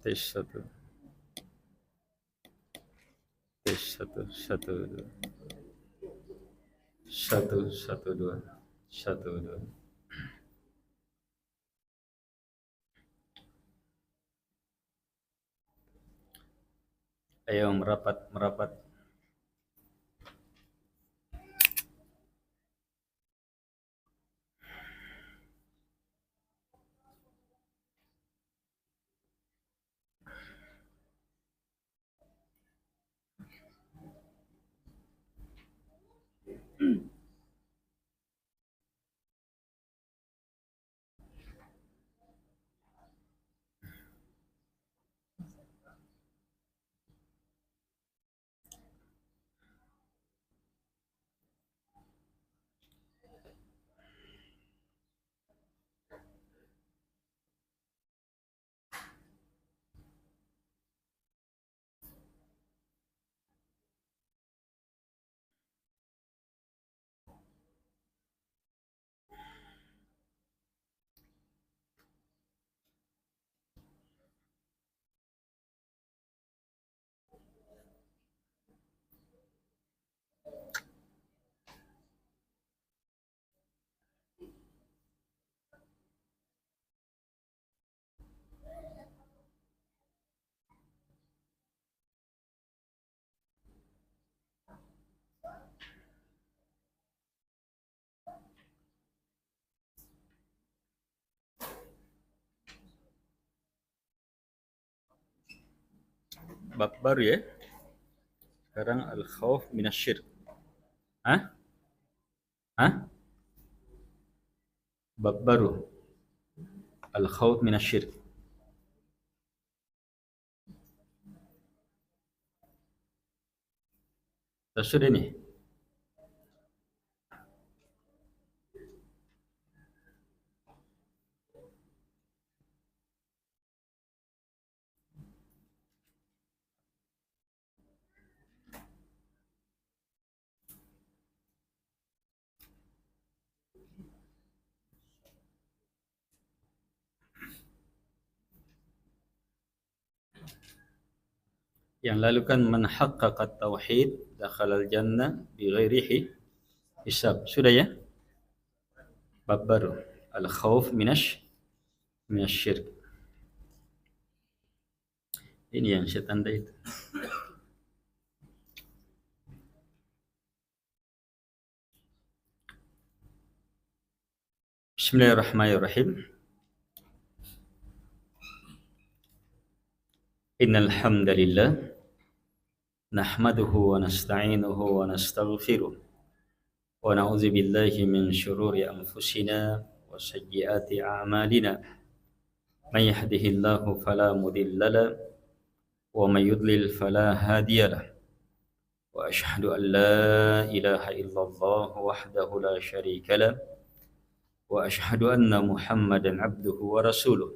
Tes satu, tes satu, satu, dua, satu, satu, dua, satu, dua. Ayo merapat, merapat. Bab baru ya. Sekarang al-khauf minasyirk. Hah? Hah? Bab baru. Al-khauf minasyirk. Sudah nih. Yang lalu kan man haqqaqa tauhid dakhalal jannah bighairi hisab. Sudah ya? Bab baru. Al-khauf minasyirk. Ini yang saya tanda itu. Bismillahirrahmanirrahim. Innal hamdalillah nahmaduhu wa nasta'inuhu wa nastaghfiruh wa na'udzu billahi min shururi anfusina wa sayyiati a'malina. May yahdihillahu fala mudilla lahu wa may yudlil fala hadiya lahu. Wa asyhadu an la ilaha illallah wahdahu la syarika lahu wa asyhadu anna Muhammadan abduhu wa rasuluh.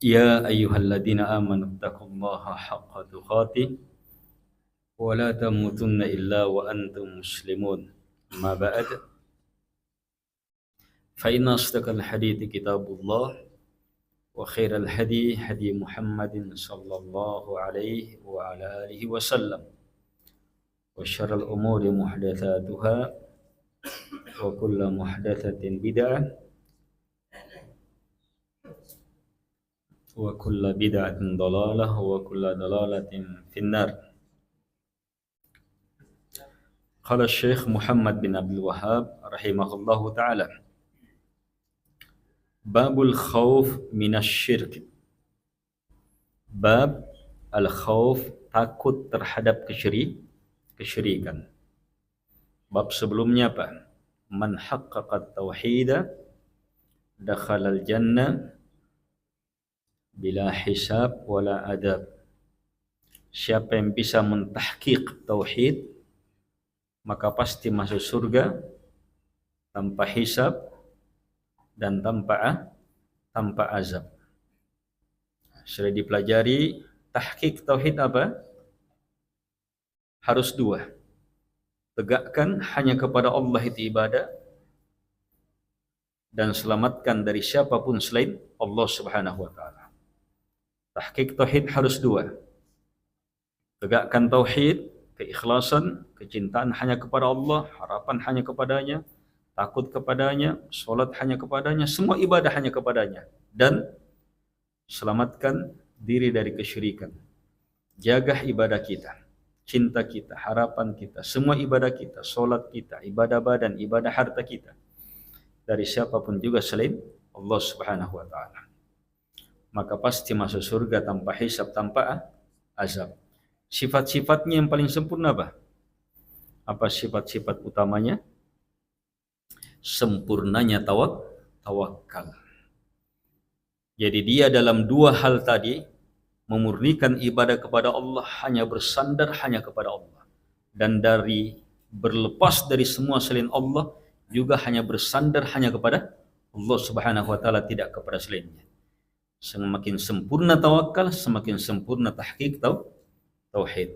Ya ayyuhalladzina amanu taqullaha haqqa tuqatih wa la tamutunna illa wa antum muslimun. Ma ba'd. Fa inna asdaqal hadithi kitabullah wa khairal hadi hadi Muhammadin sallallahu alaihi wa ala alihi wasallam. Wa syarral umuri muhdatsatuha wa kullu muhdatsatin bid'ah wa kullu bid'atin dhalalah wa kullu dhalalatin finnar. Qala Syekh Muhammad bin Abdul Wahhab rahimahullahu taala, babul khauf minasyirk. Bab al-khauf, takut terhadap kesyirikan. Bab sebelumnya apa? Man haqqaqa tauhida dakhalal jannah bila hisab wala adab. Siapa yang bisa mentahqiq tauhid maka pasti masuk surga tanpa hisab dan tanpa azab. Sudah dipelajari tahqiq tauhid apa? Harus dua. Tegakkan hanya kepada Allah itu ibadah dan selamatkan dari siapapun selain Allah Subhanahu wa taala. Tahqiq tauhid harus dua. Tegakkan tauhid, keikhlasan, kecintaan hanya kepada Allah, harapan hanya kepadanya, takut kepadanya, solat hanya kepadanya, semua ibadah hanya kepadanya. Dan selamatkan diri dari kesyirikan. Jaga ibadah kita, cinta kita, harapan kita, semua ibadah kita, solat kita, ibadah badan, ibadah harta kita, dari siapapun juga selain Allah Subhanahu wa ta'ala. Maka pasti masuk surga tanpa hisab, tanpa azab. Sifat-sifatnya yang paling sempurna apa? Apa sifat-sifat utamanya? Sempurnanya tawakal. Jadi dia dalam dua hal tadi, memurnikan ibadah kepada Allah, hanya bersandar hanya kepada Allah. Dan dari berlepas dari semua selain Allah, juga hanya bersandar hanya kepada Allah Subhanahu wa ta'ala, tidak kepada selainnya. Semakin sempurna tawakal, semakin sempurna tahqiq tauhid.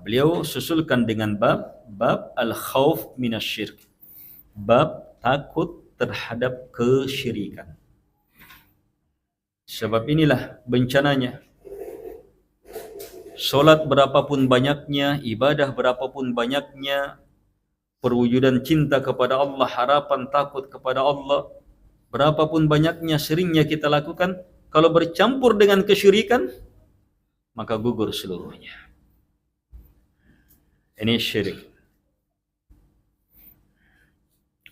Beliau susulkan dengan bab al-khauf minasyirk, bab takut terhadap kesyirikan. Sebab inilah bencananya. Solat berapapun banyaknya, ibadah berapapun banyaknya, perwujudan cinta kepada Allah, harapan takut kepada Allah, berapapun banyaknya seringnya kita lakukan, kalau bercampur dengan kesyirikan, maka gugur seluruhnya. Ini syirik.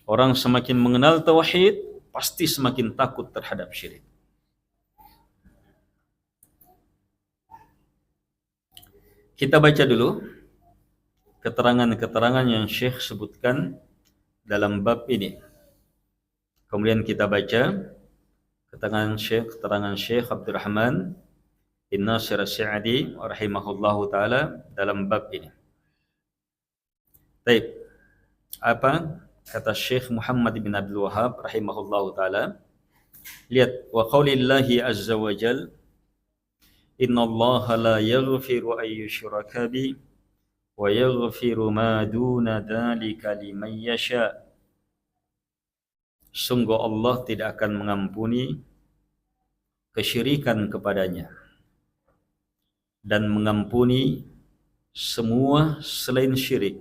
Orang semakin mengenal tauhid, pasti semakin takut terhadap syirik. Kita baca dulu keterangan-keterangan yang Syekh sebutkan dalam bab ini. Kemudian kita baca keterangan Syekh Abdurrahman bin Nasir As-Sa'di rahimahullahu taala dalam bab ini. Baik. Apa kata Syekh Muhammad bin Abdul Wahhab rahimahullahu taala? Lihat, wa qaulillahi azza wa jalla, innallaha la yaghfiru an yushraka bi wa yaghfiru ma duna dzalika liman yasha. Sungguh Allah tidak akan mengampuni kesyirikan kepadanya dan mengampuni semua selain syirik.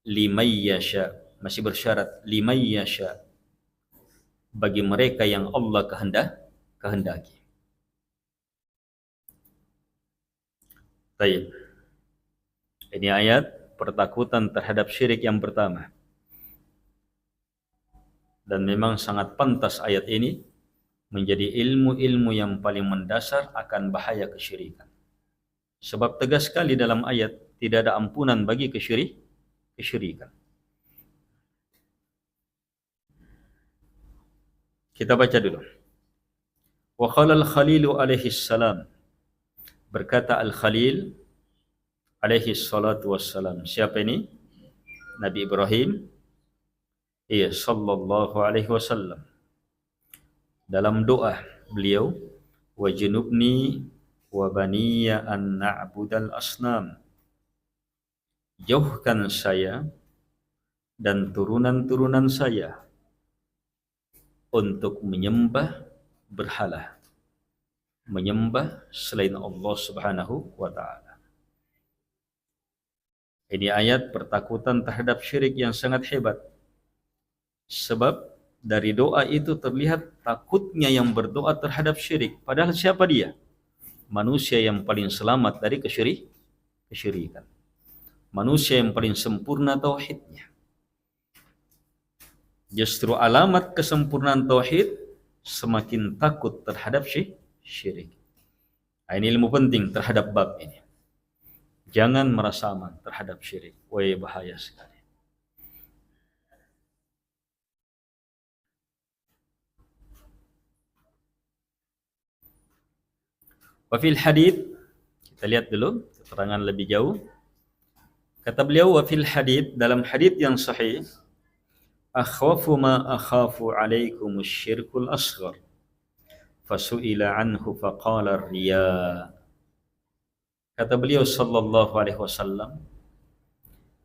Liman yasha, masih bersyarat liman yasha, bagi mereka yang Allah kehendaki. Baik. Ini ayat pertakutan terhadap syirik yang pertama. Dan memang sangat pantas ayat ini menjadi ilmu-ilmu yang paling mendasar akan bahaya kesyirikan. Sebab tegas sekali dalam ayat, tidak ada ampunan bagi kesyirikan. Kita baca dulu. Wa qala al-Khalilu alaihi salam, berkata Al-Khalil alaihi salatu wassalam. Siapa ini? Nabi Ibrahim. Iya, sallallahu alaihi wasallam. Dalam doa beliau, wajnubni wa baniya an na'budal asnam. Jauhkan saya dan turunan-turunan saya untuk menyembah berhala, menyembah selain Allah Subhanahu wa ta'ala. Ini ayat pertakutan terhadap syirik yang sangat hebat. Sebab dari doa itu terlihat takutnya yang berdoa terhadap syirik. Padahal siapa dia? Manusia yang paling selamat dari kesyirikan. Manusia yang paling sempurna tauhidnya. Justru alamat kesempurnaan tauhid semakin takut terhadap syirik. Ini ilmu penting terhadap bab ini. Jangan merasa aman terhadap syirik. Wah, bahaya sekali. Wa fil hadits, kita lihat dulu keterangan lebih jauh. Kata beliau, wa fil hadits, dalam hadits yang sahih, akhwafu ma akhafu alaikum syirkul asghar fasu'ila anhu faqala riya. Kata beliau sallallahu alaihi wasallam,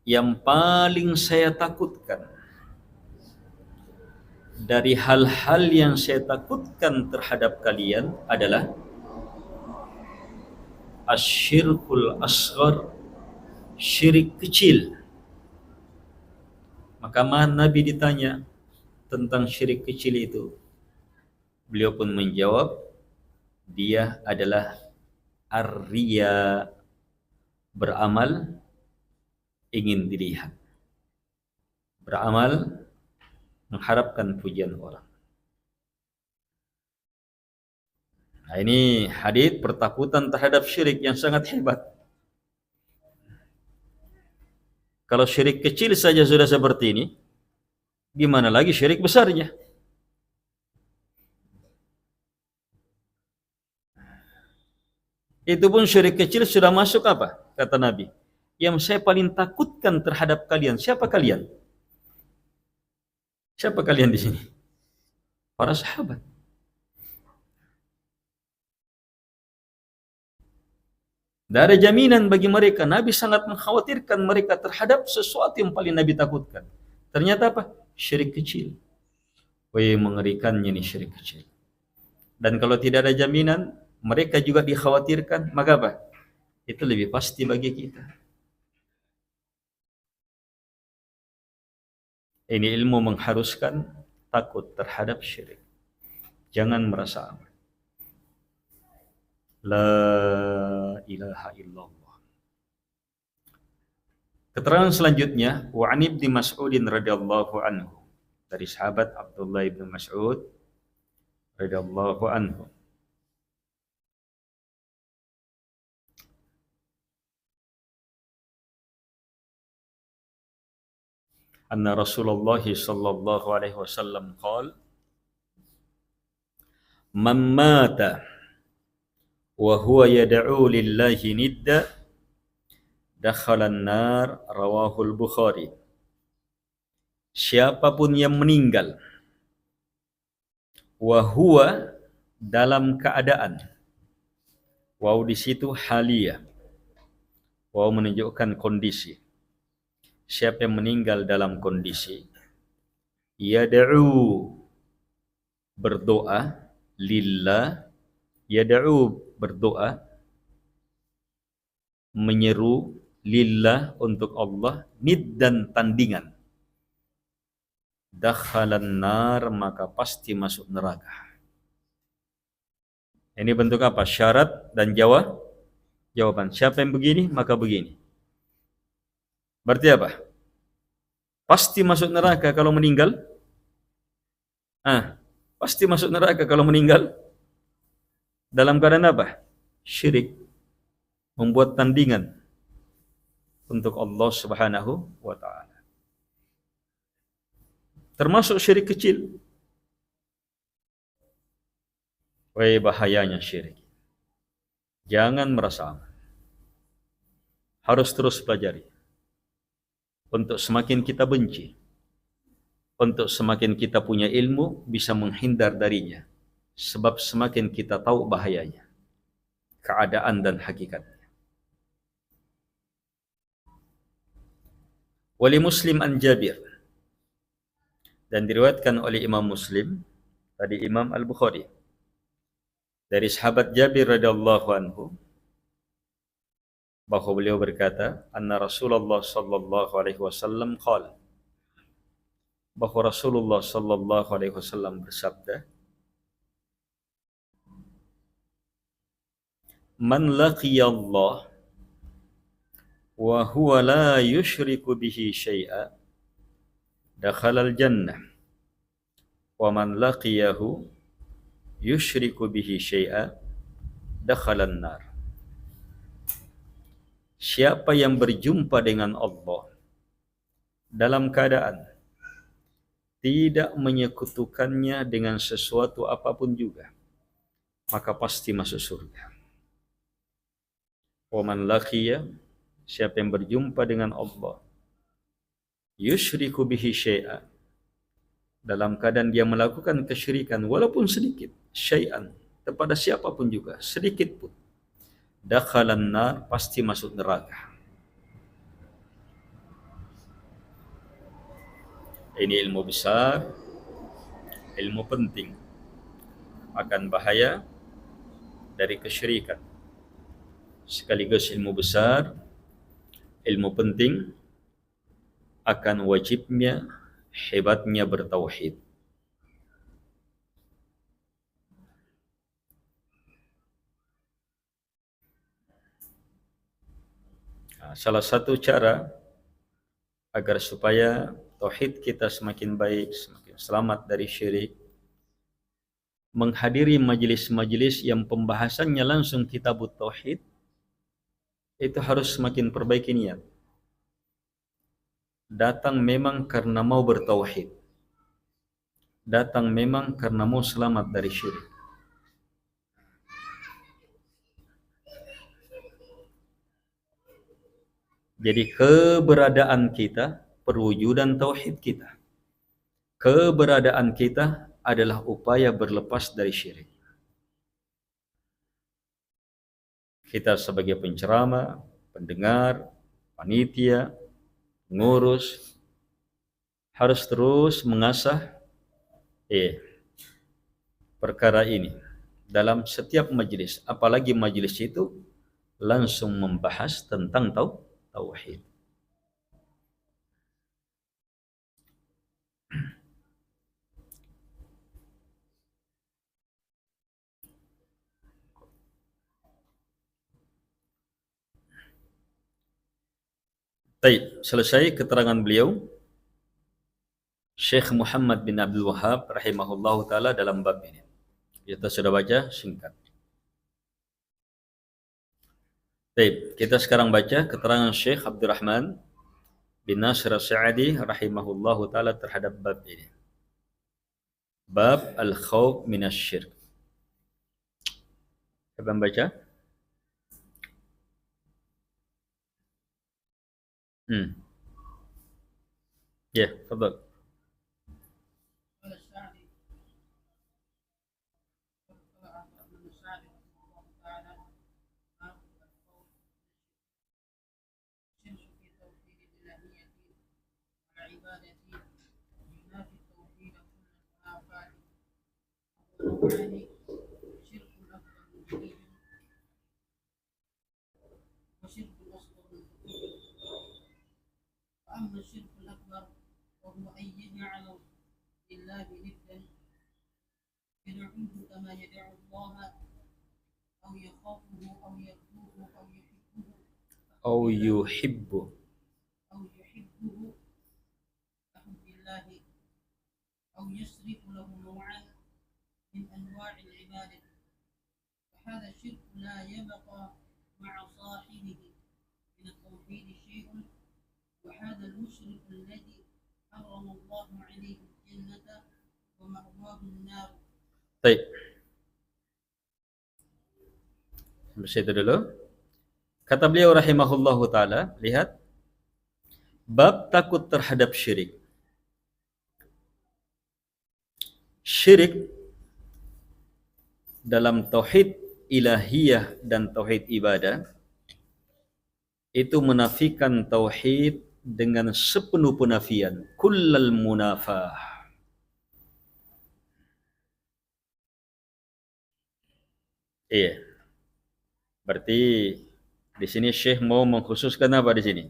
yang paling saya takutkan dari hal-hal yang saya takutkan terhadap kalian adalah asyirkul asghar, syirik kecil. Maka Nabi ditanya tentang syirik kecil itu, beliau pun menjawab, dia adalah ar-riya, beramal ingin dilihat, beramal mengharapkan pujian orang. Nah, ini hadits pertakutan terhadap syirik yang sangat hebat. Kalau syirik kecil saja sudah seperti ini, gimana lagi syirik besarnya? Itu pun syirik kecil sudah masuk apa? Kata Nabi, yang saya paling takutkan terhadap kalian, siapa kalian? Siapa kalian di sini? Para sahabat. Tidak ada jaminan bagi mereka. Nabi sangat mengkhawatirkan mereka terhadap sesuatu yang paling Nabi takutkan. Ternyata apa? Syirik kecil. Wih, mengerikannya ini syirik kecil. Dan kalau tidak ada jaminan, mereka juga dikhawatirkan, maka apa? Itu lebih pasti bagi kita. Ini ilmu mengharuskan takut terhadap syirik. Jangan merasa aman. La ilaha illallah. Keterangan selanjutnya, wa 'an Ibnu Mas'udin radhiyallahu anhu, dari sahabat Abdullah bin Mas'ud radhiyallahu anhu. Anna Rasulullah sallallahu alaihi wasallam qala, "Man mata wa huwa yad'u lillahi nidda dakhala an-nar," rawahul Bukhari. Siapapun yang meninggal wa huwa, dalam keadaan, waw di situ haliyah, waw menunjukkan kondisi. Siapa yang meninggal dalam kondisi yad'u, berdoa, lillah, yad'u, berdoa, menyeru, lillah, untuk Allah, niddan, tandingan, dakhalan nar, maka pasti masuk neraka. Ini bentuk apa? Syarat dan jawaban. Siapa yang begini, maka begini. Berarti apa? Pasti masuk neraka kalau meninggal. Pasti masuk neraka kalau meninggal dalam keadaan apa? Syirik, membuat tandingan untuk Allah Subhanahu wa ta'ala. Termasuk syirik kecil. Wah, bahayanya syirik. Jangan merasa aman. Harus terus pelajari. Untuk semakin kita benci, untuk semakin kita punya ilmu, bisa menghindar darinya. Sebab semakin kita tahu bahayanya, keadaan dan hakikatnya. Wali Muslim an Jabir, dan diriwayatkan oleh Imam Muslim, tadi Imam Al-Bukhari, dari sahabat Jabir radhiyallahu anhu, bahwa beliau berkata, anna Rasulullah sallallahu alaihi wasallam qala, bahwa Rasulullah sallallahu alaihi wasallam bersabda, man laqiya Allah wa huwa la yushriku bihi syai'a dakhala al-jannah, wa man laqiyahu yushriku bihi syai'a dakhala an-nar. Siapa yang berjumpa dengan Allah dalam keadaan tidak menyekutukannya dengan sesuatu apapun juga, maka pasti masuk surga. Wa man laqiya, siapa yang berjumpa dengan Allah, yusyriku bihi syai'an, dalam keadaan dia melakukan kesyirikan walaupun sedikit, syai'an, kepada siapapun juga, sedikit pun, dakhalan nar, pasti masuk neraka. Ini ilmu besar, ilmu penting, akan bahaya dari kesyirikan. sekaligus ilmu besar, ilmu penting, akan wajibnya, hebatnya bertauhid. Salah satu cara agar supaya tauhid kita semakin baik, semakin selamat dari syirik, menghadiri majelis-majelis yang pembahasannya langsung kitabut tauhid, itu harus semakin perbaiki niat. Datang memang karena mau bertauhid, datang memang karena mau selamat dari syirik. Jadi keberadaan kita, perwujudan tauhid kita, keberadaan kita adalah upaya berlepas dari syirik. Kita sebagai penceramah, pendengar, panitia, pengurus, harus terus mengasah perkara ini dalam setiap majelis, apalagi majelis itu langsung membahas tentang tauhid. Baik, selesai keterangan beliau Syekh Muhammad bin Abdul Wahhab rahimahullahu taala dalam bab ini. Kita sudah baca singkat. Baik, kita sekarang baca keterangan Syekh Abdurrahman bin Nasir As-Sa'di rahimahullahu taala terhadap bab ini. Bab al-khawf minasyirk. Siapa yang baca? Ya, tafadhal. أما الشرك الأكبر وهو أن يجعل لله ندا يدعوه كما يدعو الله أو يخافه أو يرجوه أو يحبه كحب الله أو يصرف له نوعا من أنواع العبادة فهذا الشرك لا يبقى مع صاحبه من التوحيد شيء وهذا المشرك الذي حرم الله عليه الجنة ومأواه النار. Baik. Sampai situ dulu. Kata beliau rahimahullahu taala, lihat bab takut terhadap syirik. Syirik dalam tauhid ilahiyah dan tauhid ibadah itu menafikan tauhid dengan sepenuh penafian, kullal munafah. Iya. Berarti di sini Syekh mau mengkhususkan apa di sini?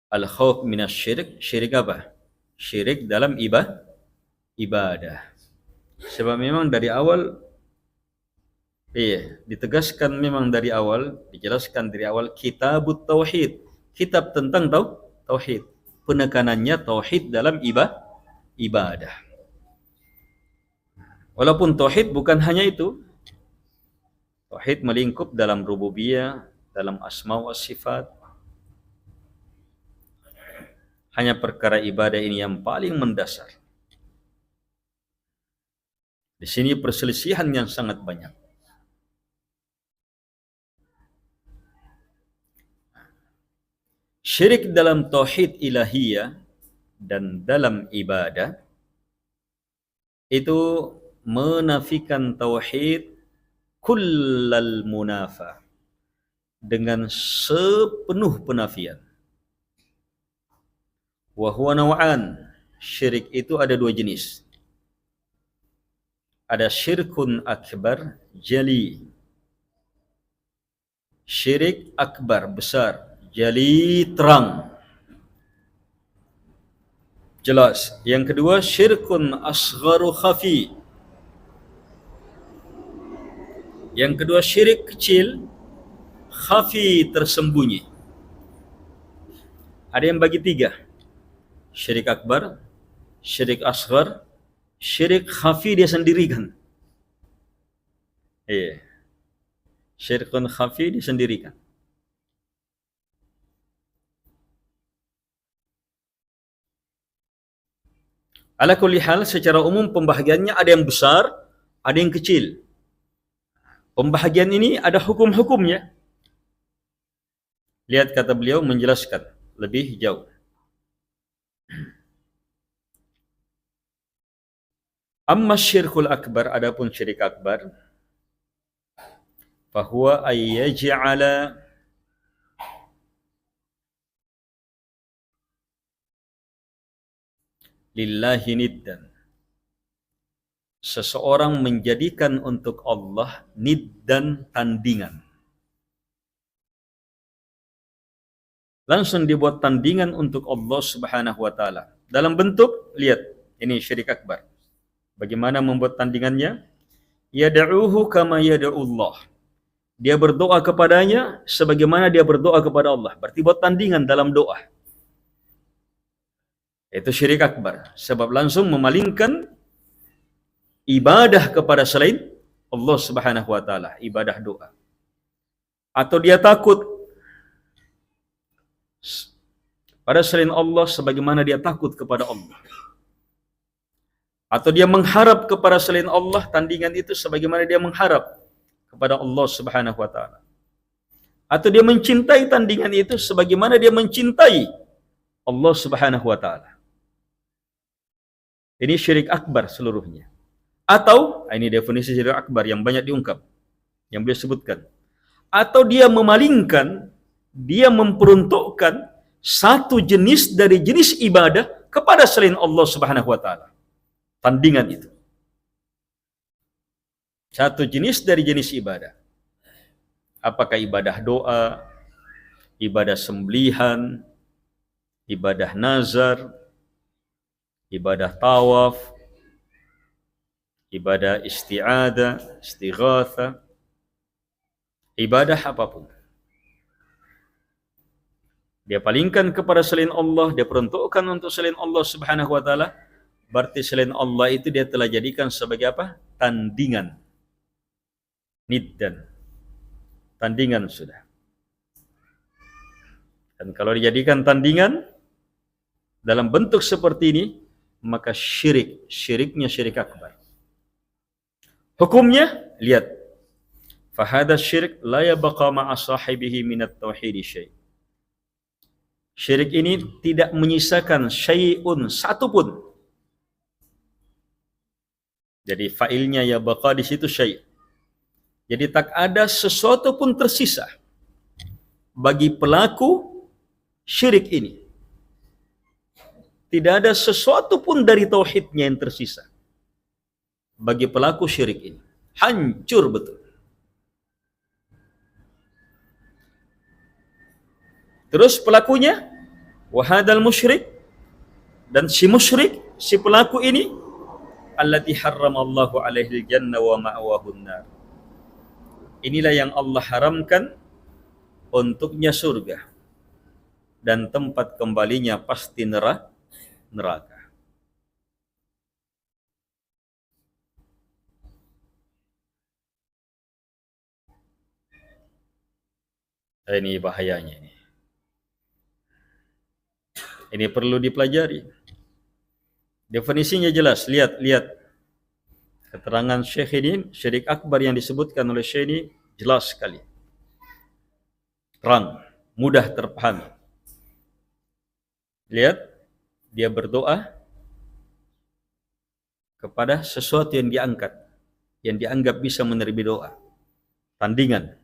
Al-khauf minasyirik, syirik apa? Syirik dalam ibadah. Sebab memang dari awal ditegaskan memang dari awal, dijelaskan dari awal kitabut tauhid, kitab tentang tauhid. Penekanannya tauhid dalam ibadah. Walaupun tauhid bukan hanya itu. Tauhid melingkup dalam rububiyah, dalam asma wa sifat. Hanya perkara ibadah ini yang paling mendasar. Di sini perselisihan yang sangat banyak. Syirik dalam tauhid ilahiyah dan dalam ibadah itu menafikan tauhid kullal munafah dengan sepenuh penafian. Wa huwa naw'an. Syirik itu ada dua jenis. Ada syirkun akbar jali. Syirik akbar, besar, jali, terang, jelas. Yang kedua, syirkun asgharu khafi. Yang kedua, syirik kecil, khafi, tersembunyi. Ada yang bagi tiga: syirik akbar, syirik asghar, syirik khafi, dia sendirikan. Iya. Syirkun khafi disendirikan. Ala kulli hal, secara umum pembahagiannya ada yang besar, ada yang kecil. Pembahagian ini ada hukum-hukumnya. Lihat kata beliau menjelaskan lebih jauh. Amma syirkul akbar, adapun syirik akbar, fahuwa ayyaj'ala lillahi niddan. Seseorang menjadikan untuk Allah niddan, tandingan. Langsung dibuat tandingan untuk Allah Subhanahu wa taala. Dalam bentuk, lihat, ini syirik akbar. Bagaimana membuat tandingannya? Yad'uhu kama yad'ullah. Dia berdoa kepadanya sebagaimana dia berdoa kepada Allah. Berarti buat tandingan dalam doa. Itu syirik akbar. Sebab langsung memalingkan ibadah kepada selain Allah Subhanahu wa taala, ibadah doa. Atau dia takut pada selain Allah sebagaimana dia takut kepada Allah. Atau dia mengharap kepada selain Allah, tandingan itu sebagaimana dia mengharap kepada Allah Subhanahu wa taala. Atau dia mencintai tandingan itu sebagaimana dia mencintai Allah Subhanahu wa taala. Ini syirik akbar seluruhnya. Atau, ini definisi syirik akbar yang banyak diungkap, yang beliau sebutkan. Atau dia memalingkan, dia memperuntukkan satu jenis dari jenis ibadah kepada selain Allah Subhanahu wa taala. Tandingan itu. Satu jenis dari jenis ibadah. Apakah ibadah doa, ibadah sembelihan, ibadah nazar, ibadah tawaf, ibadah isti'adah, istighatsah, ibadah apapun. Dia palingkan kepada selain Allah, dia peruntukkan untuk selain Allah Subhanahu wa taala, berarti selain Allah itu dia telah jadikan sebagai apa? Tandingan. Niddan. Tandingan sudah. Dan kalau dijadikan tandingan dalam bentuk seperti ini, maka syiriknya syirik akbar. Hukumnya, lihat. Fahada syirik la yabqa ma'a sahibihi minat tauhid syai'. Syirik ini tidak menyisakan syai'un, satupun. Jadi failnya yabqa di situ syai'. Jadi tak ada sesuatu pun tersisa bagi pelaku syirik ini. Tidak ada sesuatu pun dari tauhidnya yang tersisa bagi pelaku syirik ini. Hancur betul. Terus pelakunya, wahadal musyrik, dan si musyrik, si pelaku ini, allati harramallahu alaihi jannah wa ma'wahun nar. Inilah yang Allah haramkan untuknya surga, dan tempat kembalinya pasti neraka. Ini bahayanya ini. Ini perlu dipelajari. Definisinya jelas. Lihat keterangan Syekh ini, syirik akbar yang disebutkan oleh Syekh ini jelas sekali. Terang, mudah terpahami. Lihat, dia berdoa kepada sesuatu yang diangkat, yang dianggap bisa menerima doa. Tandingan.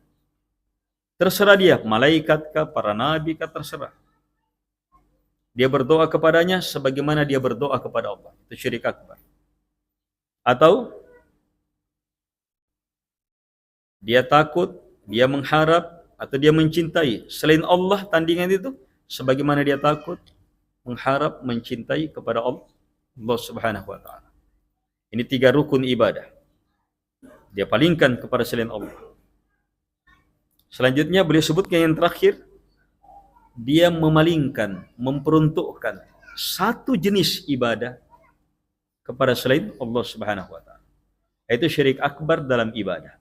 Terserah dia, malaikat kah, para nabi kah, terserah. Dia berdoa kepadanya sebagaimana dia berdoa kepada Allah. Itu syirik akbar. Atau dia takut, dia mengharap atau dia mencintai selain Allah tandingan itu sebagaimana dia takut, mengharap, mencintai kepada Allah Subhanahu wa taala. Ini 3 rukun ibadah. Dia palingkan kepada selain Allah. Selanjutnya beliau sebutkan yang terakhir, dia memalingkan, memperuntukkan satu jenis ibadah kepada selain Allah Subhanahu wa taala. Itu syirik akbar dalam ibadah.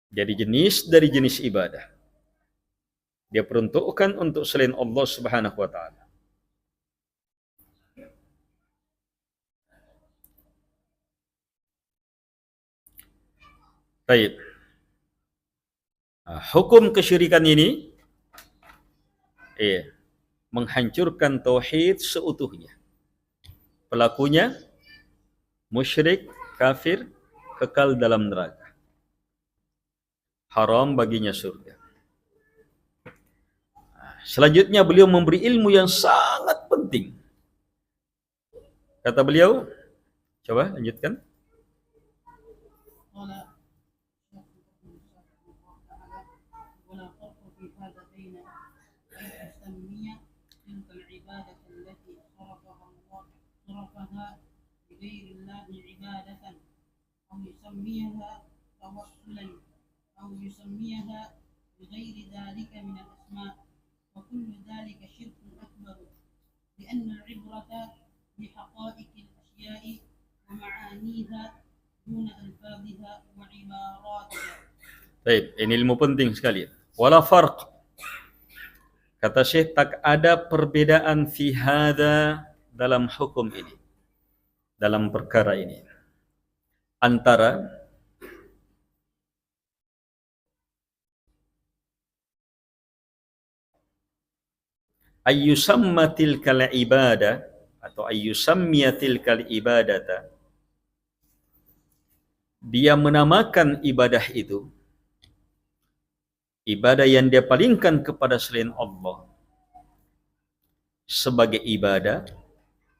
Jadi jenis dari jenis ibadah dia peruntukkan untuk selain Allah Subhanahu wa taala. Baik. Hukum kesyirikan ini menghancurkan tauhid seutuhnya. Pelakunya musyrik, kafir, kekal dalam neraka. Haram baginya surga. Selanjutnya beliau memberi ilmu yang sangat penting. Kata beliau, coba lanjutkan. أو يسميها بغير ذلك من الأسماء وكل ذلك شرك أكبر لأن العبرة بحقائق الأشياء ومعانيها دون ألفاظها وعباراتها. Baik, ini ilmu penting sekali. Wala farq. Kata Syekh, tak ada perbedaan fi hadza dalam hukum ini, dalam perkara ini, antara ayyusamma tilkal ibadah atau ayyusammiya tilkal ibadata, dia menamakan ibadah itu, ibadah yang dia palingkan kepada selain Allah sebagai ibadah,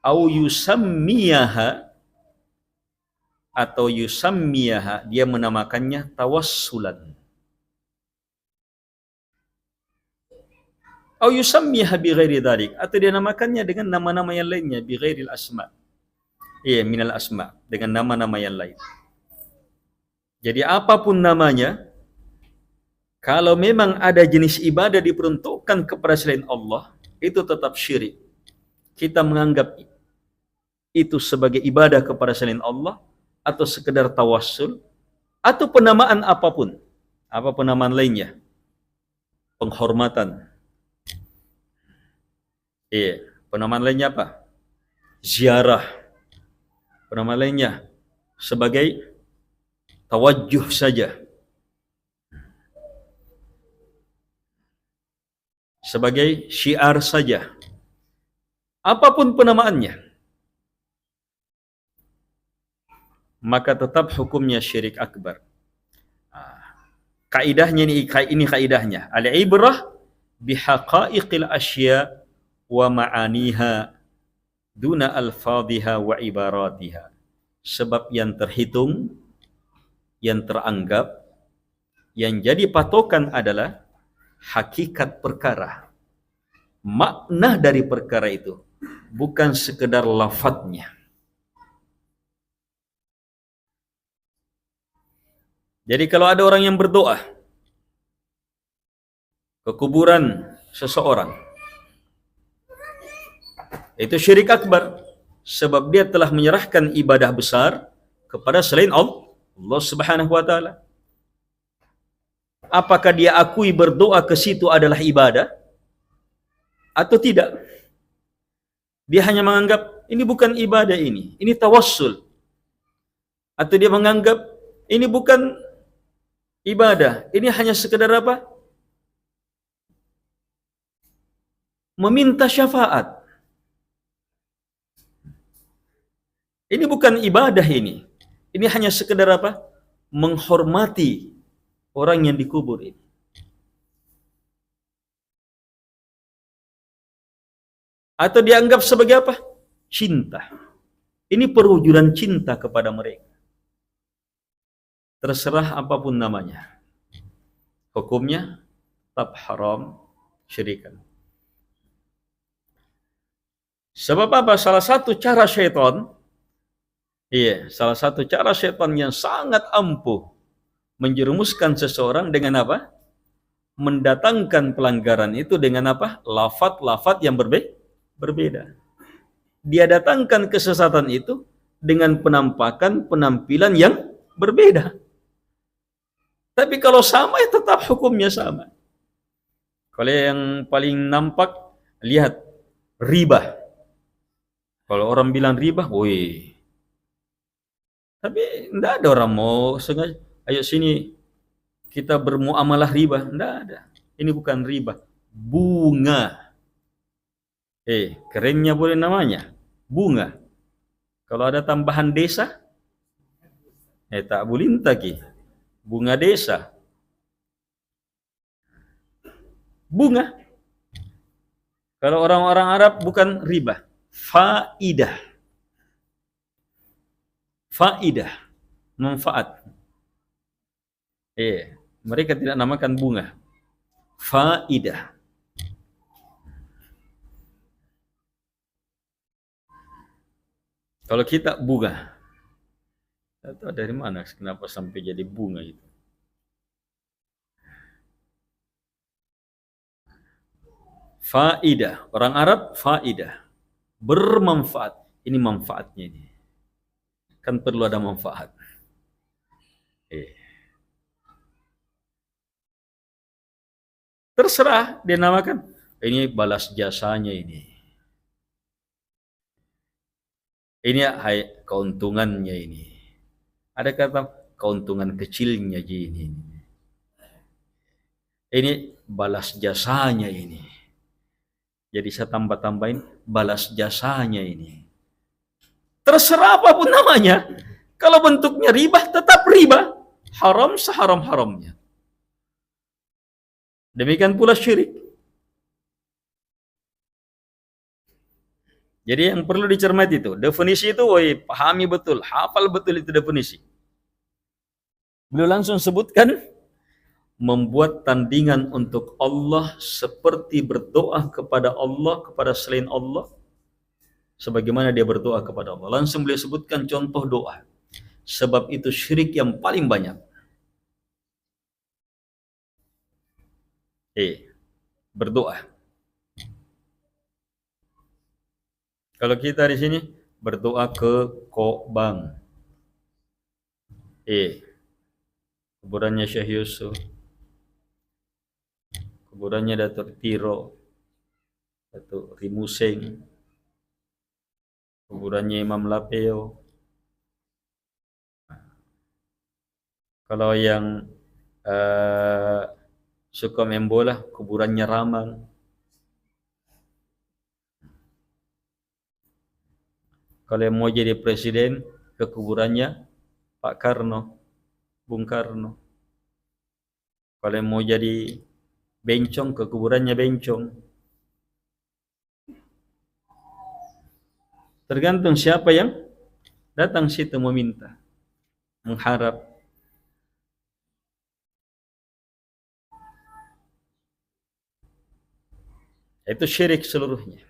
au yusammiyaha atau yusammiyaha, dia menamakannya tawassulan, au yusammiha bi ghairi dzalik, atau dia namakannya dengan nama-nama yang lainnya, bi ghairil asma. Minal asma, dengan nama-nama yang lain. Jadi apapun namanya, kalau memang ada jenis ibadah diperuntukkan kepada selain Allah, itu tetap syirik. Kita menganggap itu sebagai ibadah kepada selain Allah, atau sekedar tawassul, atau penamaan apapun, apa penamaan lainnya, penghormatan. Penamaan lainnya apa? Ziarah. Penamaan lainnya sebagai tawajjuh saja, sebagai syiar saja. Apapun penamaannya, maka tetap hukumnya syirik akbar. Kaidahnya ini kaidahnya. Al-ibrah bihaqaiqil asya wa ma'aniha duna alfadhiha wa ibaratiha. Sebab yang terhitung, yang teranggap, yang jadi patokan adalah hakikat perkara, makna dari perkara itu, bukan sekedar lafadznya. Jadi kalau ada orang yang berdoa ke kuburan seseorang, itu syirik akbar, sebab dia telah menyerahkan ibadah besar kepada selain Allah Subhanahu wa taala. Apakah dia akui berdoa ke situ adalah ibadah atau tidak? Dia hanya menganggap ini bukan ibadah, ini tawassul. Atau dia menganggap ini bukan ibadah, ini hanya sekedar apa? Meminta syafaat. Ini bukan ibadah ini. Ini hanya sekedar apa? Menghormati orang yang dikubur ini. Atau dianggap sebagai apa? Cinta. Ini perwujudan cinta kepada mereka. Terserah apapun namanya. Hukumnya tetap haram syirikan. Sebab apa? Salah satu cara syaitan yang sangat ampuh menjerumuskan seseorang dengan apa? Mendatangkan pelanggaran itu dengan apa? Lafaz-lafaz yang berbeda. Dia datangkan kesesatan itu dengan penampilan yang berbeda. Tapi kalau sama, ya tetap hukumnya sama. Kalau yang paling nampak, lihat riba. Kalau orang bilang riba, woi. Tapi enggak ada orang mau sengaja, ayo sini kita bermuamalah riba. Enggak ada. Ini bukan riba, bunga. Kerennya boleh namanya, bunga. Kalau ada tambahan desa, tak boleh lagi. Bunga desa. Bunga. Kalau orang-orang Arab bukan riba, faidah. Faidah, manfaat. Mereka tidak namakan bunga. Faidah. Kalau kita bunga. Tidak tahu dari mana kenapa sampai jadi bunga itu. Faidah, orang Arab faidah, bermanfaat. Ini manfaatnya ini. Kan perlu ada manfaat. Terserah dia namakan. Ini balas jasanya ini. Ini keuntungannya ini. Ada kata keuntungan kecilnya ini. Ini balas jasanya ini. Jadi saya tambah-tambahin balas jasanya ini. Terserah apapun namanya. Kalau bentuknya riba, tetap riba. Haram seharam-haramnya. Demikian pula syirik. Jadi yang perlu dicermati itu, definisi itu, pahami betul, hafal betul itu definisi. Beliau langsung sebutkan, membuat tandingan untuk Allah seperti berdoa kepada Allah, kepada selain Allah, sebagaimana dia berdoa kepada Allah. Langsung beliau sebutkan contoh doa. Sebab itu syirik yang paling banyak. Berdoa. Kalau kita di sini berdoa ke Kokbang, kuburannya Syekh Yusuf, kuburannya Datuk Tiro, Datuk Rimuseng, kuburannya Imam Lapeo. Kalau yang suka main bola, kuburannya Ramang. Kalau yang mau jadi presiden, ke kuburannya Pak Karno, Bung Karno. Kalau yang mau jadi bencong, ke kuburannya Bencong. Tergantung siapa yang datang situ meminta, mengharap. Itu syirik seluruhnya.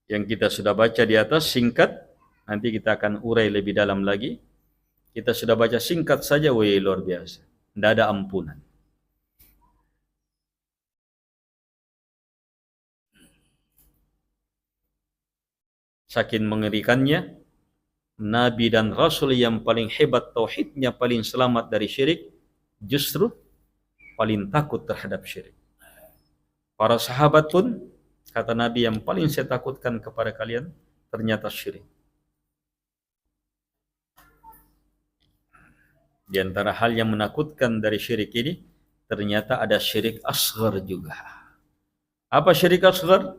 Yang kita sudah baca di atas singkat, nanti kita akan urai lebih dalam lagi. Kita sudah baca singkat saja, luar biasa. Tidak ada ampunan. Saking mengerikannya, Nabi dan Rasul yang paling hebat tauhidnya, paling selamat dari syirik, justru paling takut terhadap syirik. Para sahabat pun, kata Nabi, yang paling saya takutkan kepada kalian ternyata syirik. Di antara hal yang menakutkan dari syirik ini, ternyata ada syirik asghar juga. Apa syirik asghar?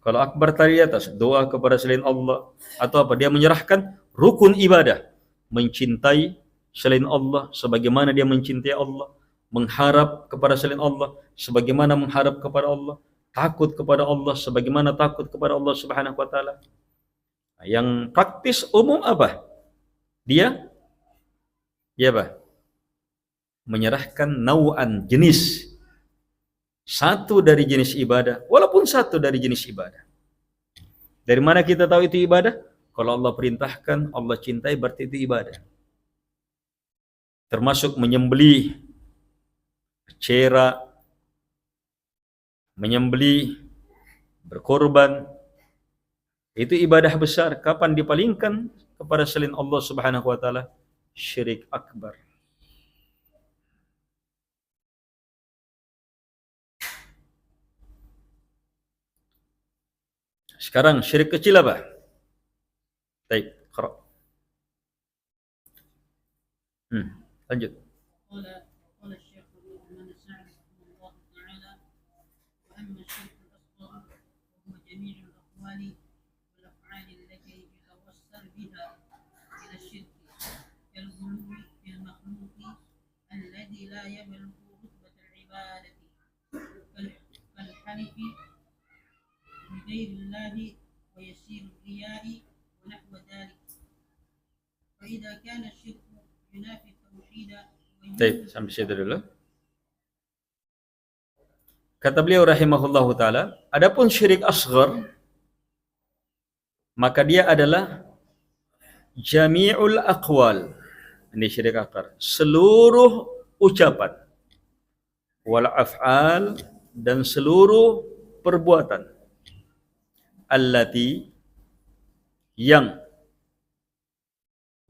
Kalau akbar tadi atas, doa kepada selain Allah, atau apa? Dia menyerahkan rukun ibadah, mencintai selain Allah sebagaimana dia mencintai Allah, mengharap kepada selain Allah sebagaimana mengharap kepada Allah, takut kepada Allah sebagaimana takut kepada Allah Subhanahu wa taala. Yang praktis umum apa? Dia apa? Menyerahkan nau'an, jenis, satu dari jenis ibadah, walaupun satu dari jenis ibadah. Dari mana kita tahu itu ibadah? Kalau Allah perintahkan, Allah cintai, berarti itu ibadah. Termasuk menyembelih, cera, menyembelih, berkorban, itu ibadah besar. Kapan dipalingkan kepada selain Allah Subhanahu wa taala? Syirik akbar. Sekarang syirik kecil apa? Baik, qara. Lanjut. قال الشيخ محمد سعد رحمه الله تعالى: واما الشرك الاصغر وهو جميع الاقوال والافعال التي يتوسل بها الى الشرك كالغلو في المخلوق الذي لا يبلغ رتبه العباده كالحلف بغير الله ويسير الرياء ونحو ذلك. فاذا كان الشرك ينافي التوحيد. Baik, sampai situ dulu. Kata beliau rahimahullahu taala, adapun syirik asghar, maka dia adalah jami'ul aqwal. Ini syirik akbar. Seluruh ucapan, wal af'al, dan seluruh perbuatan, allati, yang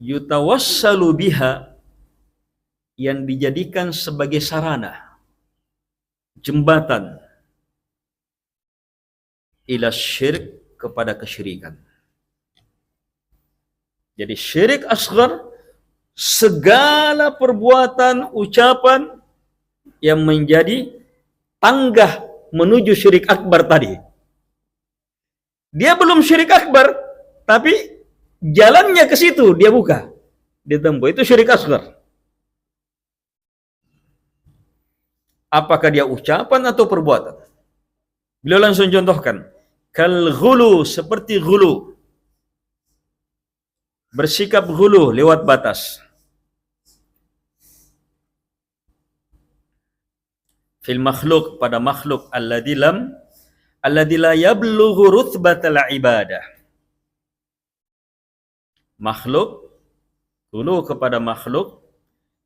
yutawassalu biha, yang dijadikan sebagai sarana, jembatan, ila syirik, kepada kesyirikan. Jadi syirik asghar, segala perbuatan, ucapan yang menjadi tangga menuju syirik akbar tadi. Dia belum syirik akbar, tapi jalannya ke situ dia buka, dia tempuh. Itu syirik asghar. Apakah dia ucapan atau perbuatan? Beliau langsung contohkan. Kal ghulu, seperti ghulu. Bersikap ghulu, lewat batas. Fil makhluk, pada makhluk, alladzi la yablughu rutbatal ibadah. Makhluk, ghulu kepada makhluk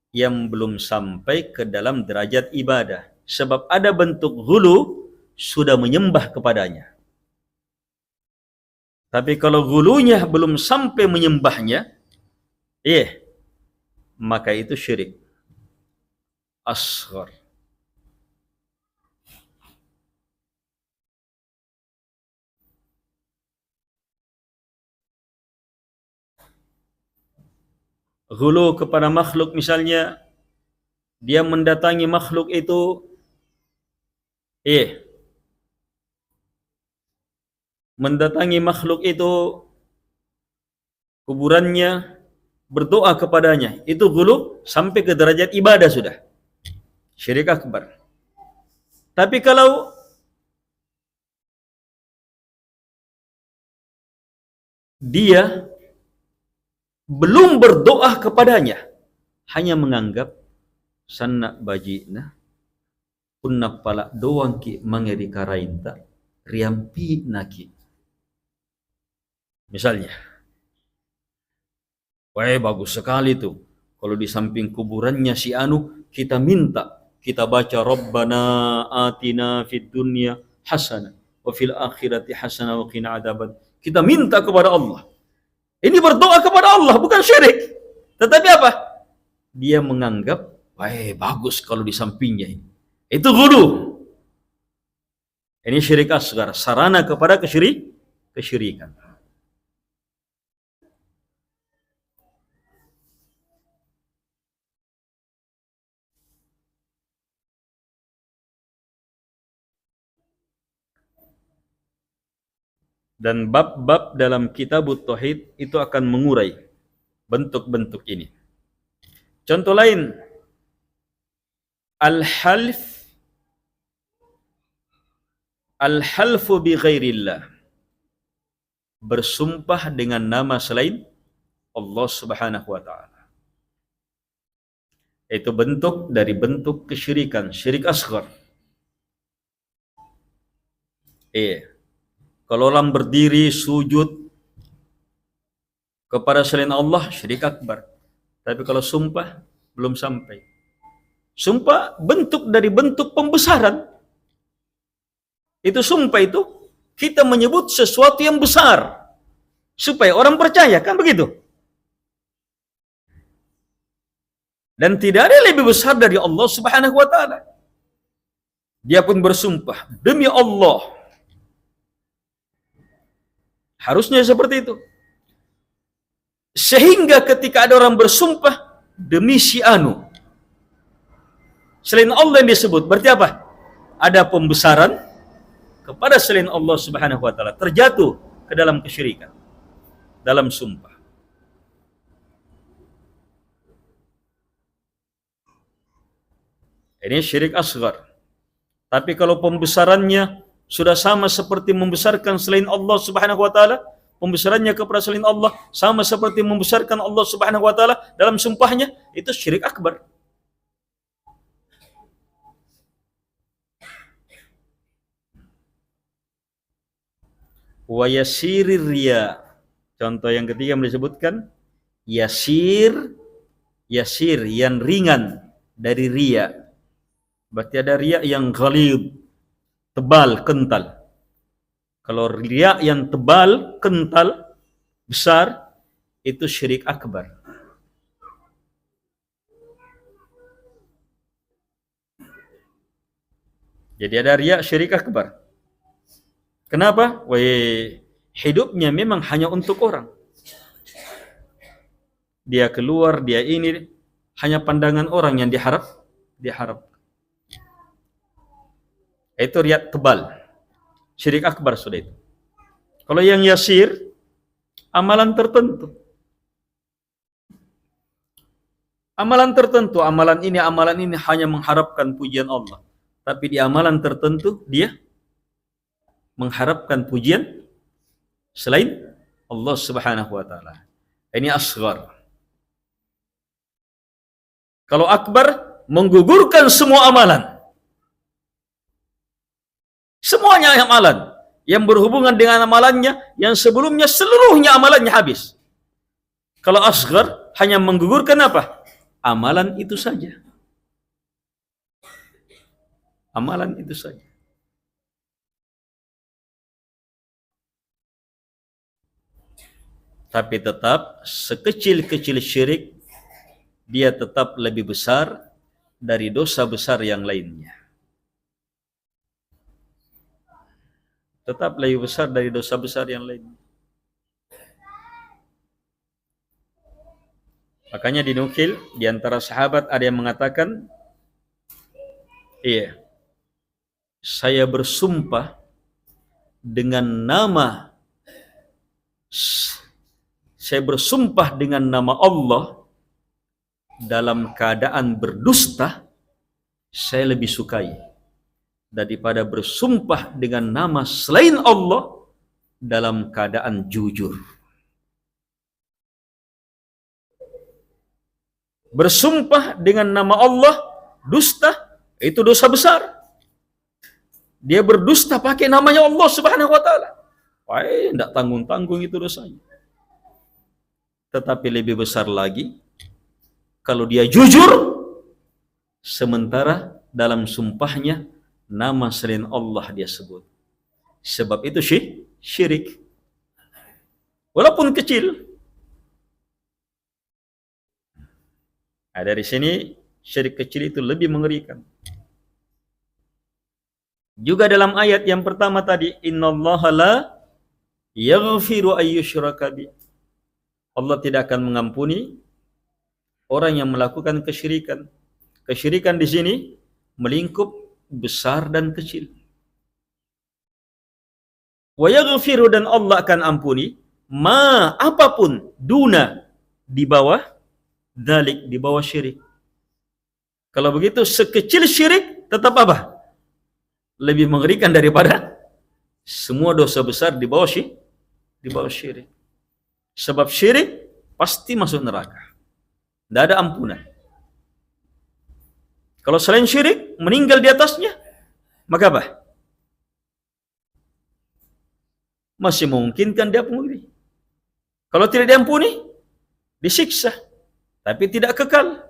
yang belum sampai ke dalam derajat ibadah. Sebab ada bentuk ghulu, sudah menyembah kepadanya. Tapi kalau ghulunya belum sampai menyembahnya, maka itu syirik asghar. Ghulu kepada makhluk, misalnya dia mendatangi makhluk itu, mendatangi makhluk itu, kuburannya, berdoa kepadanya, itu ghulu sampai ke derajat ibadah sudah, syirik akbar. Tapi kalau dia belum berdoa kepadanya, hanya menganggap sanna bajina punna pala doang ki mangeri karainta riampi naki. Misalnya, wah bagus sekali tuh kalau di samping kuburannya si anu kita minta, kita baca Rabbana atina fid dunya hasanah wa fil akhirati hasanah wa qina adzaban. Kita minta kepada Allah. Ini berdoa kepada Allah, bukan syirik. Tetapi apa? Dia menganggap, wah bagus kalau di sampingnya ini. Itu ghulu. Ini syirik asghar, sarana kepada kesyirikan. Dan bab-bab dalam Kitabut Tauhid itu akan mengurai bentuk-bentuk ini. Contoh lain, al-half Al-halfu bi ghairillah, bersumpah dengan nama selain Allah Subhanahu wa taala. Itu bentuk dari bentuk kesyirikan, syirik asghar. Kalau orang berdiri sujud kepada selain Allah, syirik akbar. Tapi kalau sumpah, belum sampai. Sumpah bentuk dari bentuk pembesaran. Itu sumpah itu, kita menyebut sesuatu yang besar. Supaya orang percaya, kan begitu? Dan tidak ada yang lebih besar dari Allah Subhanahu wa taala. Dia pun bersumpah, demi Allah. Harusnya seperti itu. Sehingga ketika ada orang bersumpah demi si anu, selain Allah yang disebut, berarti apa? Ada pembesaran kepada selain Allah Subhanahu wa taala, terjatuh ke dalam kesyirikan dalam sumpah. Ini syirik asghar. Tapi kalau pembesarannya sudah sama seperti membesarkan selain Allah Subhanahu wa taala, pembesarannya kepada selain Allah sama seperti membesarkan Allah Subhanahu wa taala dalam sumpahnya, itu syirik akbar. Wa yasirir riya. Contoh yang ketiga yang disebutkan yasir yang ringan dari riya. Berarti ada riya yang ghalid, tebal, kental. Kalau riya yang tebal, kental, besar, itu syirik akbar. Jadi ada riya syirik akbar. Kenapa? Hidupnya memang hanya untuk orang. Dia keluar, dia ini, hanya pandangan orang yang diharap. Itu riya tebal. Syirik akbar sudah itu. Kalau yang yasir, amalan tertentu. Amalan ini hanya mengharapkan pujian Allah. Tapi di amalan tertentu, dia mengharapkan pujian selain Allah Subhanahu wa taala. Ini asghar. Kalau akbar, menggugurkan semua amalan. Semuanya amalan yang berhubungan dengan amalannya yang sebelumnya seluruhnya amalannya habis. Kalau asghar hanya menggugurkan apa? Amalan itu saja. Amalan itu saja. Tapi tetap sekecil-kecil syirik, dia tetap lebih besar dari dosa besar yang lainnya. Tetap lebih besar dari dosa besar yang lainnya. Makanya dinukil di antara sahabat ada yang mengatakan, saya bersumpah dengan nama Allah dalam keadaan berdusta, saya lebih sukai daripada bersumpah dengan nama selain Allah dalam keadaan jujur. Bersumpah dengan nama Allah dusta, itu dosa besar. Dia berdusta pakai namanya Allah Subhanahu wa taala. Tidak tanggung-tanggung itu dosanya. Tetapi lebih besar lagi kalau dia jujur sementara dalam sumpahnya nama selain Allah dia sebut. Sebab itu syirik. Walaupun kecil. Dari sini syirik kecil itu lebih mengerikan. Juga dalam ayat yang pertama tadi, innallaha la yaghfiru ayyushraka bih. Allah tidak akan mengampuni orang yang melakukan kesyirikan. Kesyirikan di sini melingkup besar dan kecil. Wa yaghfiru, dan Allah akan ampuni apapun duna, di bawah dzalik, di bawah syirik. Kalau begitu sekecil syirik tetap apa? Lebih mengerikan daripada Semua dosa besar di bawah syirik. Sebab syirik pasti masuk neraka. Tidak ada ampunan. Kalau selain syirik, meninggal di atasnya, maka apa? Masih memungkinkan diampuni. Kalau tidak diampuni, disiksa. Tapi tidak kekal.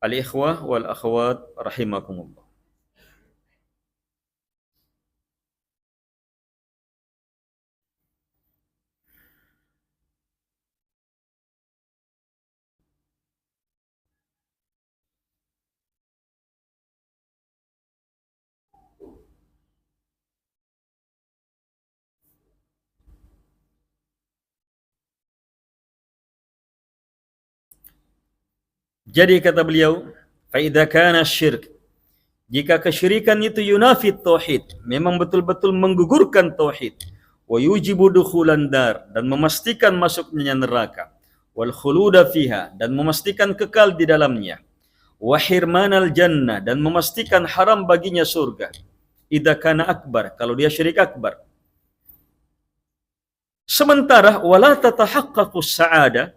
Al-ikhwah wal akhwat rahimakumullah. Jadi kata beliau, فَإِذَا كَانَ الشِّرْكِ, jika kesyirikan itu yunafi tauhid, memang betul-betul menggugurkan tauhid, wa yujibu dukhulan dar, dan memastikan masuknya neraka, wal khuluda fiha, dan memastikan kekal di dalamnya, wa hirmanal jannah, dan memastikan haram baginya surga. Idza kana akbar, kalau dia syirik akbar. Sementara wala tatahaqqaqu sa'ada,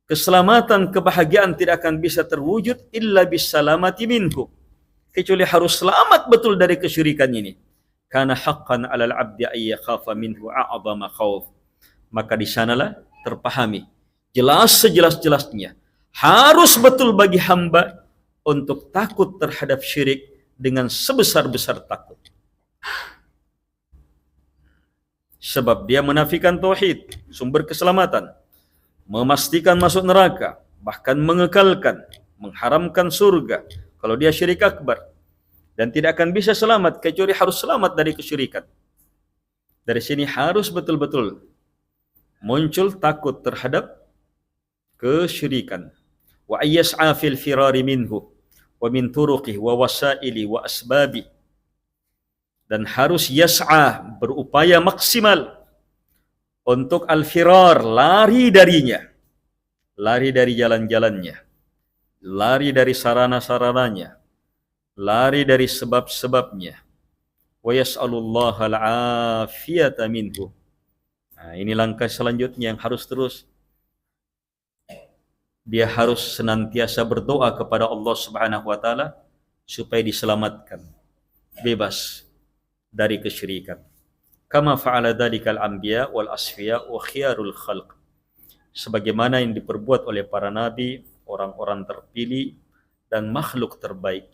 keselamatan, kebahagiaan tidak akan bisa terwujud illa bisalamati minhu, kecuali harus selamat betul dari kesyirikan ini. Kana haqqan 'alal 'abdi ay yakhafa minhu a'zama khauf. Maka di sanalah terpahami jelas sejelas-jelasnya, harus betul bagi hamba untuk takut terhadap syirik dengan sebesar-besar takut. Sebab dia menafikan tauhid, sumber keselamatan, memastikan masuk neraka, bahkan mengekalkan, mengharamkan surga kalau dia syirik akbar, dan tidak akan bisa selamat kecuali harus selamat dari kesyirikan. Dari sini harus betul-betul muncul takut terhadap kesyirikan. Wa ayyas'a fil firari minhu wa min turuqih wa wasaili wa asbabi, dan harus yas'a, berupaya maksimal untuk al-firar, lari darinya, lari dari jalan-jalannya, lari dari sarana-sarananya, lari dari sebab-sebabnya. Wa yas'alullaha al-afiyata minhu. Nah, ini langkah selanjutnya yang harus terus. Dia harus senantiasa berdoa kepada Allah Subhanahu wa taala supaya diselamatkan, bebas dari kesyirikan. Kama fa'ala dhalikal anbiya wal asfiya wa khiyarul khalq, sebagaimana yang diperbuat oleh para nabi, orang-orang terpilih dan makhluk terbaik.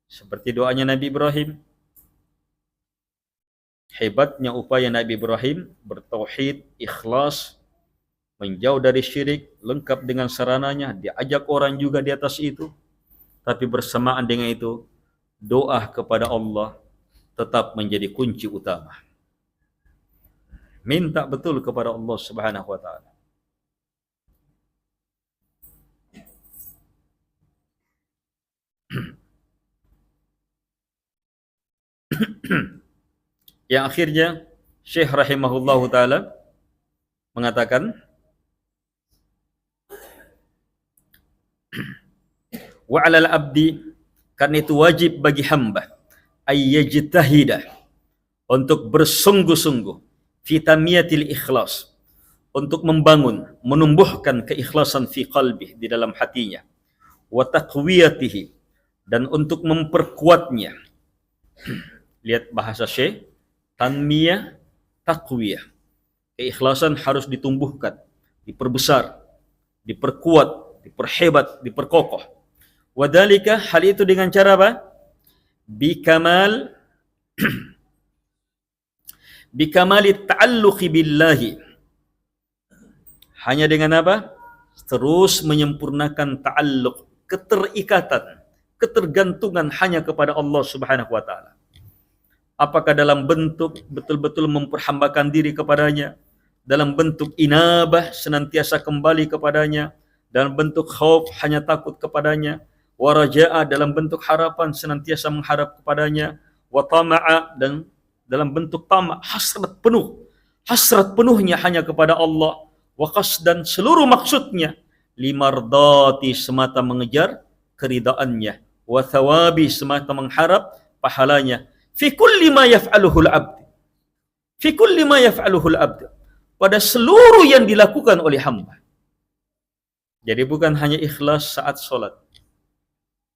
Seperti doanya Nabi Ibrahim. Hebatnya upaya Nabi Ibrahim bertauhid, ikhlas, menjauh dari syirik, lengkap dengan sarananya, diajak orang juga di atas itu. Tapi bersamaan dengan itu, doa kepada Allah tetap menjadi kunci utama. Minta betul kepada Allah Subhanahu wa taala. Yang akhirnya Syekh rahimahullahu taala mengatakan, wa 'alal abdi, karena itu wajib bagi hamba, ayyajtahidah, untuk bersungguh-sungguh, fi tamiyatil ikhlas, untuk membangun, menumbuhkan keikhlasan fi qalbi, di dalam hatinya, wa taqwiyatihi, dan untuk memperkuatnya. Lihat bahasa Syekh, tanmiyah, taqwiyah. Keikhlasan harus ditumbuhkan, diperbesar, diperkuat, diperhebat, diperkokoh. Wadhalika, hal itu dengan cara apa? Bikamal bikamali ta'alluqi billahi, hanya dengan apa? Terus menyempurnakan ta'alluq, keterikatan, ketergantungan hanya kepada Allah Subhanahu wa taala. Apakah dalam bentuk betul-betul memperhambakan diri kepadanya, dalam bentuk inabah, senantiasa kembali kepadanya, dalam bentuk khauf, hanya takut kepadanya, wa raja'a, dalam bentuk harapan, senantiasa mengharap kepadanya, wa tama'a, dan dalam bentuk tamak, hasrat penuhnya hanya kepada Allah, wa qasdan, seluruh maksudnya, limardati, semata mengejar keridaannya, wa thawabi, semata mengharap pahalanya, fi kulli ma yaf'aluhu al-'abd, fi kulli ma yaf'aluhu al-'abd, pada seluruh yang dilakukan oleh hamba. Jadi bukan hanya ikhlas saat sholat,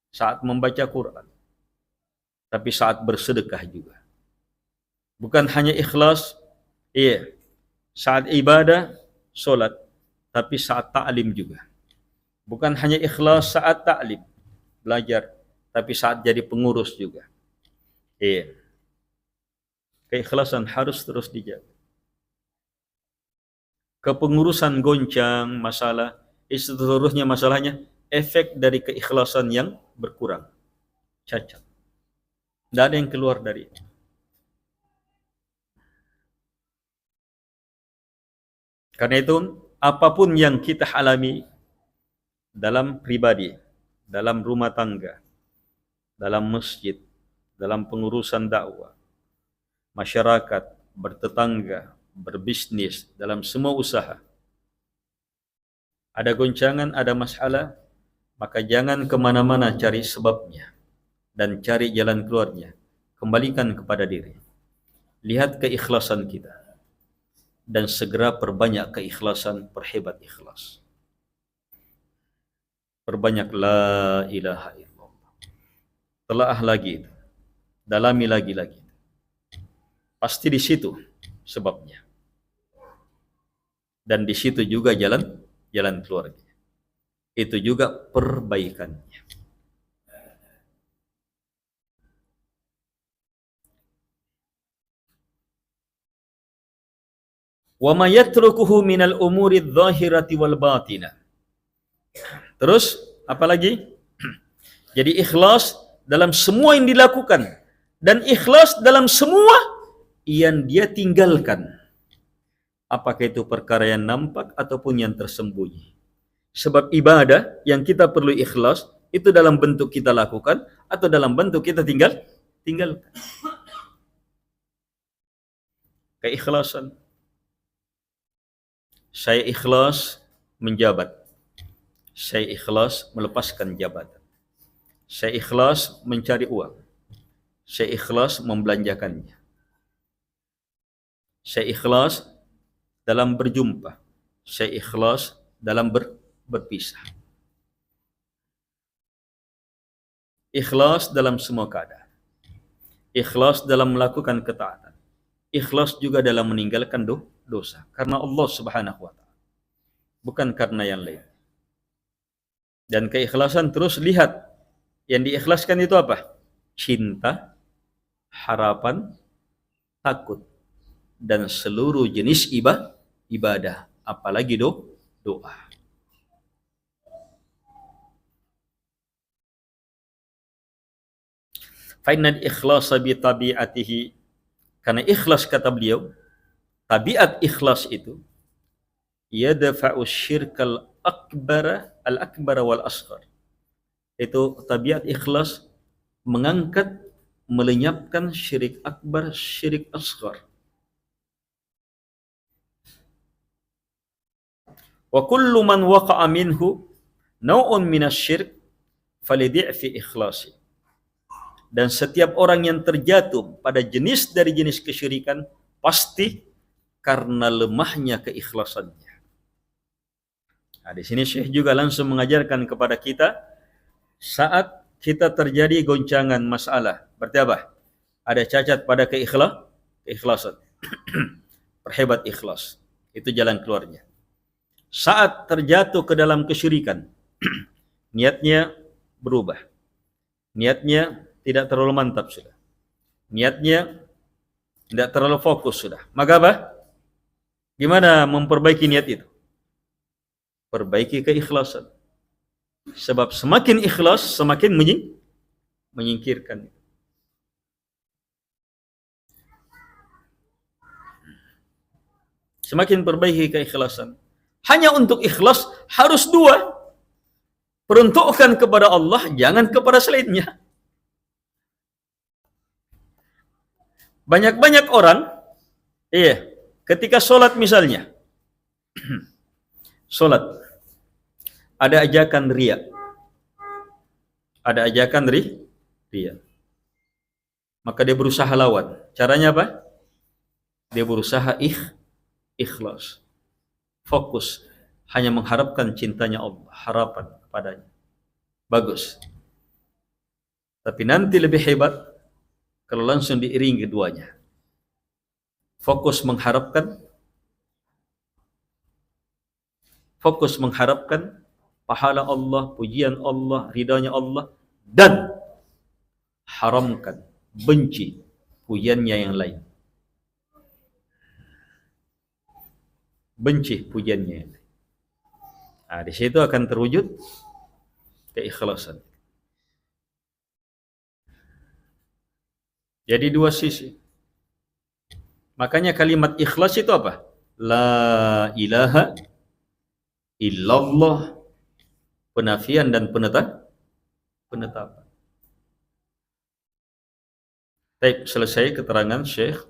saat membaca Quran, tapi saat bersedekah juga. Bukan hanya ikhlas saat ibadah, sholat, tapi saat ta'lim juga. Bukan hanya ikhlas saat ta'lim, belajar, tapi saat jadi pengurus juga. Keikhlasan harus terus dijaga. Kepengurusan goncang masalah, seluruhnya masalahnya efek dari keikhlasan yang berkurang, cacat. Tidak ada yang keluar dari itu. Karena itu, apapun yang kita alami dalam pribadi, dalam rumah tangga, dalam masjid, dalam pengurusan dakwah, masyarakat, bertetangga, berbisnis, dalam semua usaha, ada goncangan, ada masalah, maka jangan kemana-mana cari sebabnya dan cari jalan keluarnya. Kembalikan kepada diri. Lihat keikhlasan kita dan segera perbanyak keikhlasan, perhebat ikhlas. Perbanyak la ilaha illallah. Telaah lagi, dalami lagi. Pasti di situ sebabnya. Dan di situ juga jalan keluarnya. Itu juga perbaikannya. Wa ma yatrukuhu minal umuri adh-dhahirati wal batinah. Terus apa lagi? Jadi ikhlas dalam semua yang dilakukan dan ikhlas dalam semua yang dia tinggalkan. Apakah itu perkara yang nampak ataupun yang tersembunyi. Sebab ibadah yang kita perlu ikhlas itu dalam bentuk kita lakukan atau dalam bentuk kita tinggalkan. Keikhlasan. Saya ikhlas menjabat. Saya ikhlas melepaskan jabatan. Saya ikhlas mencari uang. Saya ikhlas membelanjakannya. Saya ikhlas dalam berjumpa. Saya ikhlas dalam berpisah. Ikhlas dalam semua keadaan. Ikhlas dalam melakukan ketaatan. Ikhlas juga dalam meninggalkan dosa. Karena Allah Subhanahu wa ta'ala. Bukan karena yang lain. Dan keikhlasan terus lihat. Yang diikhlaskan itu apa? Cinta, harapan, takut. Dan seluruh jenis ibadah. Apalagi doa. Fa'innal ikhlasa bi tabi'atihi. Karena ikhlas kata beliau, tabiat ikhlas itu yadfa'u syirkal al-akbar wal asghar. Itu tabiat ikhlas mengangkat, melenyapkan syirik akbar, syirik asghar. Wa kullu man waqa'a minhu naw'un minasy-syirk falidhi'fi ikhlasi. Dan setiap orang yang terjatuh pada jenis dari jenis kesyirikan pasti karena lemahnya keikhlasannya. Nah, di sini Syekh juga langsung mengajarkan kepada kita saat kita terjadi goncangan masalah, berarti apa? Ada cacat pada keikhlasan. Perhebat ikhlas. Itu jalan keluarnya. Saat terjatuh ke dalam kesyirikan, niatnya berubah. Niatnya tidak terlalu mantap sudah. Niatnya tidak terlalu fokus sudah. Maka apa? Gimana memperbaiki niat itu? Perbaiki keikhlasan. Sebab semakin ikhlas, semakin menyingkirkan. Semakin perbaiki keikhlasan. Hanya untuk ikhlas harus dua. Peruntukkan kepada Allah, jangan kepada selainnya. Banyak-banyak orang, ketika sholat misalnya, sholat, ada ajakan riya, ada ajakan ria. Maka dia berusaha lawan. Caranya apa? Dia berusaha ikhlas. Fokus. Hanya mengharapkan cintanya Allah. Harapan kepadanya. Bagus. Tapi nanti lebih hebat kalau langsung diiringi keduanya. Fokus mengharapkan pahala Allah, pujian Allah, ridhanya Allah, dan haramkan, benci pujiannya yang lain. Benci pujiannya yang lain. Nah, di situ akan terwujud keikhlasan. Jadi dua sisi. Makanya kalimat ikhlas itu apa? La ilaha illallah, penafian dan penetapan. Baik, selesai keterangan Syekh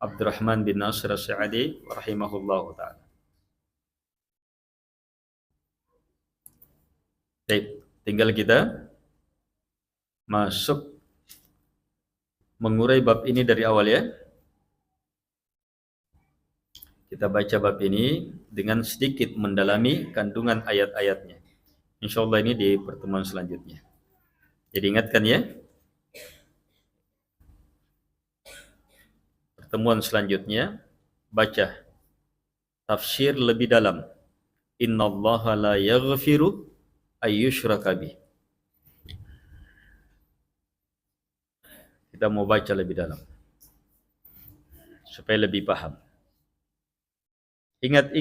Abdurrahman bin Nasir As-Sa'di rahimahullahu ta'ala. Baik, tinggal kita masuk mengurai bab ini dari awal ya. Kita baca bab ini dengan sedikit mendalami kandungan ayat-ayatnya. Insyaallah ini di pertemuan selanjutnya. Jadi ingatkan ya, pertemuan selanjutnya baca tafsir lebih dalam. Innallaha la yaghfiru ayyushraka bih. Kita mau baca lebih dalam supaya lebih paham. Ingat,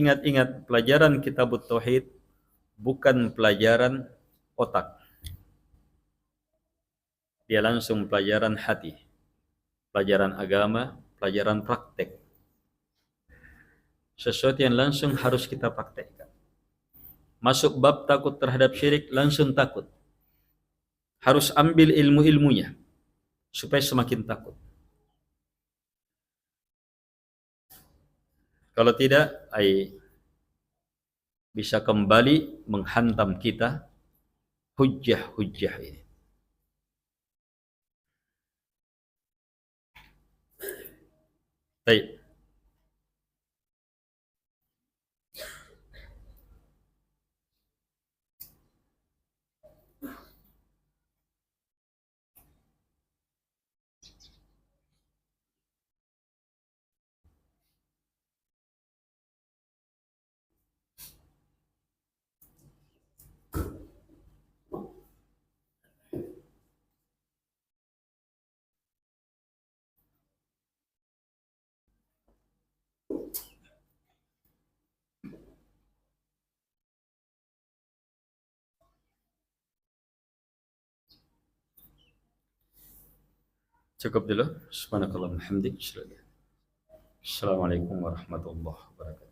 pelajaran Kitabut Tauhid bukan pelajaran otak. Dia langsung pelajaran hati. Pelajaran agama, pelajaran praktek. Sesuatu yang langsung harus kita praktekkan. Masuk bab takut terhadap syirik, langsung takut. Harus ambil ilmu-ilmunya supaya semakin takut. Kalau tidak, bisa kembali menghantam kita hujjah-hujjah ini. Baik. Cukup dulu. Subhanakallahumma hamdik. Assalamualaikum warahmatullahi wabarakatuh.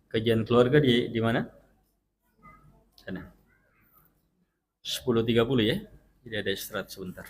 Kajian keluarga di mana? Sana. 10.30 ya. Jadi ada istirahat sebentar.